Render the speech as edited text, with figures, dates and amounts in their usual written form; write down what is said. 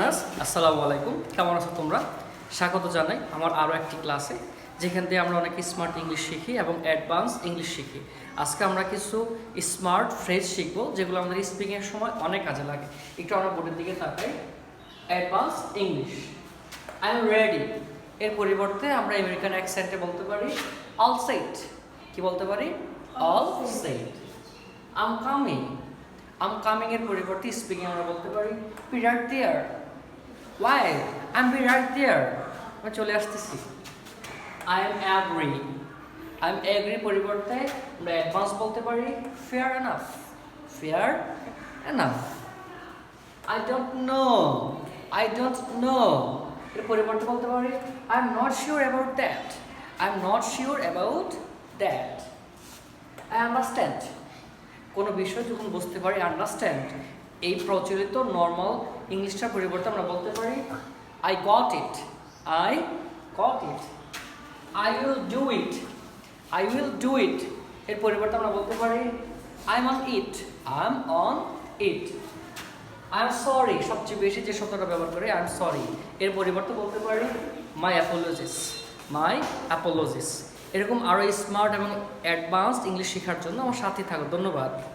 Listeners আসসালামু আলাইকুম, কেমন আছো তোমরা? স্বাগত জানাই আমার আরও একটি ক্লাসে, যেখান থেকে আমরা অনেক স্মার্ট ইংলিশ শিখি এবং অ্যাডভান্স ইংলিশ শিখি। আজকে আমরা কিছু স্মার্ট ফ্রেজ শিখবো, যেগুলো আমাদের স্পিকিংয়ের সময় অনেক কাজে লাগে। একটু আমরা বোর্ডের দিকে তাকাই। Advance English, I am ready এর পরিবর্তে আমরা আমেরিকান অ্যাকসেন্টে বলতে পারি অল সেট। কি বলতে পারি? All set. I'm coming, I'm coming এর পরিবর্তে স্পিকিং আমরা বলতে পারি be right there. Why I am be right there, আমি চলে আসতেছি। I am agree, I am অ্যাগ্রির পরিবর্তে আমরা অ্যাডভান্স বলতে পারি fair enough. Fair enough. I don't know, I don't know এর পরিবর্তে বলতে পারি I am not sure about that. I am not sure about that. I understand, কোনো বিষয় যখন বুঝতে পারি আন্ডারস্ট্যান্ড, এই প্রচলিত নর্মাল ইংলিশটার পরিবর্তে আমরা বলতে পারি I got it. I got it. I will do it. I will do it এর পরিবর্তে আমরা বলতে পারি I M on it. I am on it. I am sorry, সবচেয়ে বেশি যে শব্দটা ব্যবহার করি আই এম সরি, এর পরিবর্তে বলতে পারি মাই অ্যাপোলজিস। মাই অ্যাপোলজিস। এরকম আরও স্মার্ট এবং অ্যাডভান্সড ইংলিশ শেখার জন্য আমার সাথে থাকো। ধন্যবাদ।